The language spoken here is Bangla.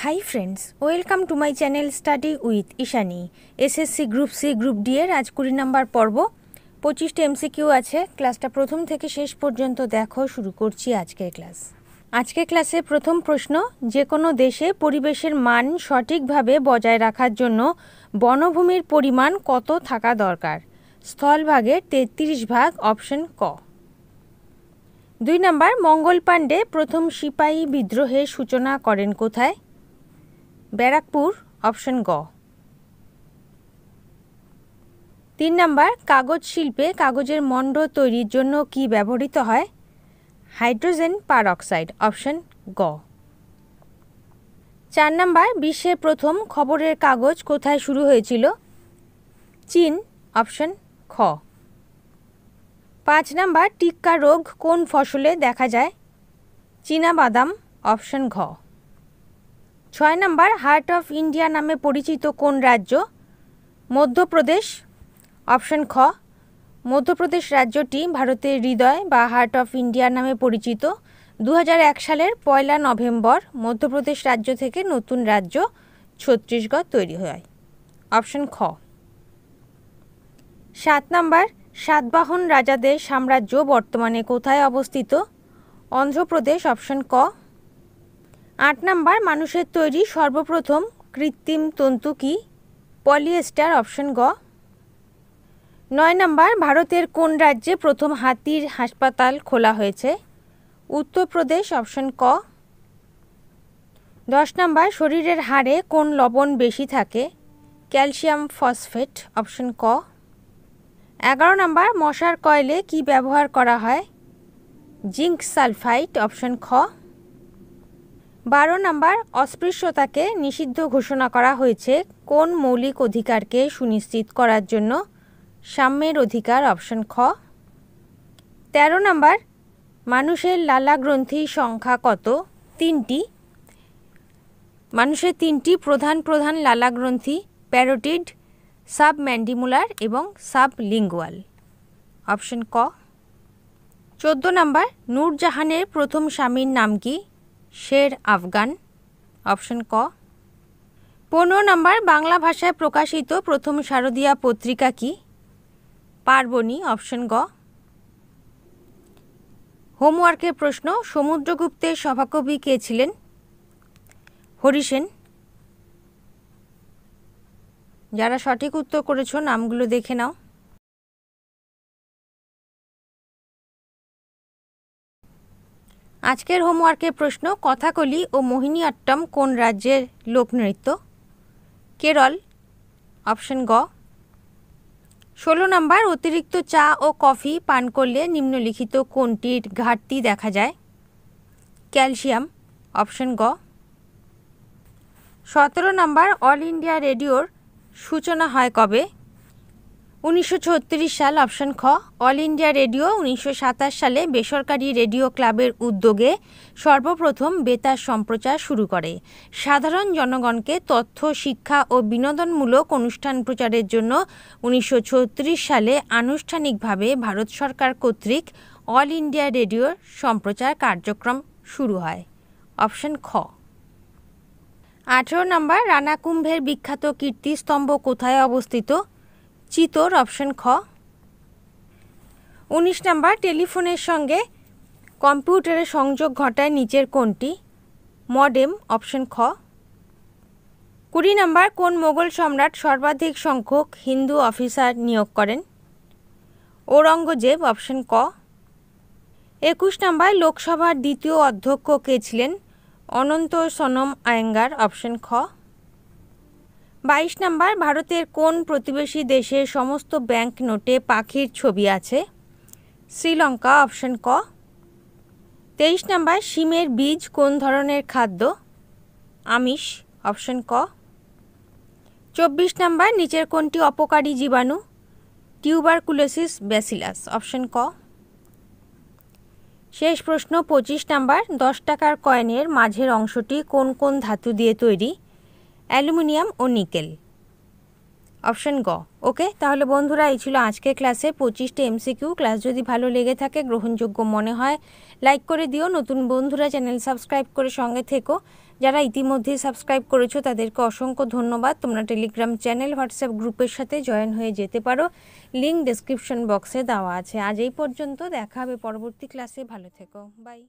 High friends, welcome to my channel study with Ishani. SSC group C group D এর আজ 20 নম্বর পর্ব, 25টা এমসিকিউ আছে। ক্লাসটা প্রথম থেকে শেষ পর্যন্ত দেখো। শুরু করছি আজকের ক্লাস। আজকের ক্লাসে প্রথম প্রশ্ন, যে কোনো দেশে পরিবেশের মান সঠিকভাবে বজায় রাখার জন্য বনভূমির পরিমাণ কত থাকা দরকার? স্থলভাগের 33 ভাগ, অপশন ক। 2 নম্বর, মঙ্গল পাণ্ডে প্রথম সিপাহী বিদ্রোহের সূচনা করেন কোথায়? ব্যারাকপুর, অপশন গ। 3 নম্বর, কাগজ শিল্পে কাগজের মণ্ড তৈরির জন্য কি ব্যবহৃত হয়? হাইড্রোজেন পারঅক্সাইড, অপশন গ। 4 নম্বর, বিশ্বের প্রথম খবরের কাগজ কোথায় শুরু হয়েছিল? চীন, অপশন খ। 5 নম্বর, টিক্কা রোগ কোন ফসলে দেখা যায়? চীনাবাদাম, অপশন ঘ। 6 নম্বর, হার্ট অফ ইন্ডিয়া নামে পরিচিত কোন রাজ্য? মধ্যপ্রদেশ, অপশন খ। মধ্যপ্রদেশ রাজ্যটি ভারতের হৃদয় বা হার্ট অফ ইন্ডিয়া নামে পরিচিত। 2001 সালের 1 নভেম্বর মধ্যপ্রদেশ রাজ্য থেকে নতুন রাজ্য ছত্তিশগড় তৈরি হয়, অপশন খ। 7 নম্বর, সাতবাহন রাজাদের সাম্রাজ্য বর্তমানে কোথায় অবস্থিত? অন্ধ্রপ্রদেশ, অপশন ক। 8 নম্বর, মানুষের তৈরি সর্বপ্রথম কৃত্রিম তন্তু কি? পলিয়েস্টার, অপশন গ। 9 নম্বর, ভারতের কোন রাজ্যে প্রথম হাতির হাসপাতাল খোলা হয়েছে? উত্তরপ্রদেশ, অপশন ক। 10 নম্বর, শরীরের হাড়ে কোন লবণ বেশি থাকে? ক্যালসিয়াম ফসফেট, অপশন ক। 11 নম্বর, মশার কয়েলে কি ব্যবহার করা হয়? জিঙ্ক সালফাইড, অপশন খ। 12 নম্বর, অস্পৃশ্যতাকে নিষিদ্ধ ঘোষণা করা হয়েছে কোন মৌলিক অধিকারকে সুনিশ্চিত করার জন্য? সাম্যের অধিকার, অপশন খ। 13 নম্বর, মানুষের লালা গ্রন্থির সংখ্যা কত? 3টি। মানুষের 3টি প্রধান লালা গ্রন্থি, প্যারোটিড, সাবম্যান্ডিবুলার এবং সাবলিঙ্গুয়াল, অপশন ক। 14 নম্বর, নূরজাহানের প্রথম স্বামীর নাম কি? শের আফগান, অপশন ক। 15 নম্বর, বাংলা ভাষায় প্রকাশিত প্রথম শারদীয়া পত্রিকা কি? পার্বণী, অপশন গ। হোমওয়ার্কের প্রশ্ন, সমুদ্রগুপ্তের সভাকবি কে ছিলেন? হরিসেন। যারা সঠিক উত্তর করেছো নামগুলো দেখে নাও। আজকের হোমওয়ার্কের প্রশ্ন, কথাকলি ও মোহিনীঅট্টম কোন রাজ্যের লোকনৃত্য? কেরল, অপশন গ। 16 নম্বর, অতিরিক্ত চা ও কফি পান করলে নিম্নলিখিত কোনটির ঘাটতি দেখা যায়? ক্যালসিয়াম, অপশন গ। 17 নম্বর, অল ইন্ডিয়া রেডিওর সূচনা হয় কবে? 1936 সাল, অপশন খ। অল ইন্ডিয়া রেডিও 1927 সালে বেসরকারি রেডিও ক্লাবের উদ্যোগে সর্বপ্রথম বেতার সম্প্রচার শুরু করে। সাধারণ জনগণকে তথ্য, শিক্ষা ও বিনোদনমূলক অনুষ্ঠান প্রচারের জন্য 1936 সালে আনুষ্ঠানিকভাবে ভারত সরকার কর্তৃক অল ইন্ডিয়া রেডিওর সম্প্রচার কার্যক্রম শুরু হয়, অপশন খ। 18 নম্বর, রানা কুম্ভের বিখ্যাত কীর্তিস্তম্ভ কোথায় অবস্থিত? চিতোর, অপশন খ। 19 নম্বর, টেলিফোনের সঙ্গে কম্পিউটারের সংযোগ ঘটায় নিচের কোনটি? মডেম, অপশন খ। 20 নম্বর, কোন মোগল সম্রাট সর্বাধিক সংখ্যক হিন্দু অফিসার নিয়োগ করেন? ঔরঙ্গজেব, অপশন ক। 21 নম্বর, লোকসভার দ্বিতীয় অধ্যক্ষ কে ছিলেন? অনন্ত সনম আয়েঙ্গার, অপশন খ। 22 নম্বর, ভারতের কোন প্রতিবেশী দেশের সমস্ত ব্যাংক নোটে পাখির ছবি আছে? শ্রীলঙ্কা, অপশন ক। 23 নম্বর, শিমের বীজ কোন ধরনের খাদ্য? আমিষ, অপশন ক। 24 নম্বর, নিচের কোনটি অপকারী জীবাণু? টিউবারকুলোসিস ব্যাসিলাস, অপশন ক। শেষ প্রশ্ন 25 নম্বর, 10 টাকার কয়েনের মাঝের অংশটি কোন কোন ধাতু দিয়ে তৈরি? অ্যালুমিনিয়াম ও নিকেল, অপশন গ। ওকে, তাহলে বন্ধুরা এই ছিল আজকের ক্লাসে 25টা এমসিকিউ। ক্লাস যদি ভালো লেগে থাকে, গ্রহণযোগ্য মনে হয়, লাইক করে দিও। নতুন বন্ধুরা চ্যানেল সাবস্ক্রাইব করে সঙ্গে থেকো। যারা ইতিমধ্যে সাবস্ক্রাইব করেছো তাদেরকে অসংখ্য ধন্যবাদ। তোমরা টেলিগ্রাম চ্যানেল, হোয়াটসঅ্যাপ গ্রুপের সাথে জয়েন হয়ে যেতে পারো, লিঙ্ক ডেসক্রিপশন বক্সে দেওয়া আছে। আজ এই পর্যন্ত, দেখা হবে পরবর্তী ক্লাসে। ভালো থেকো, বাই।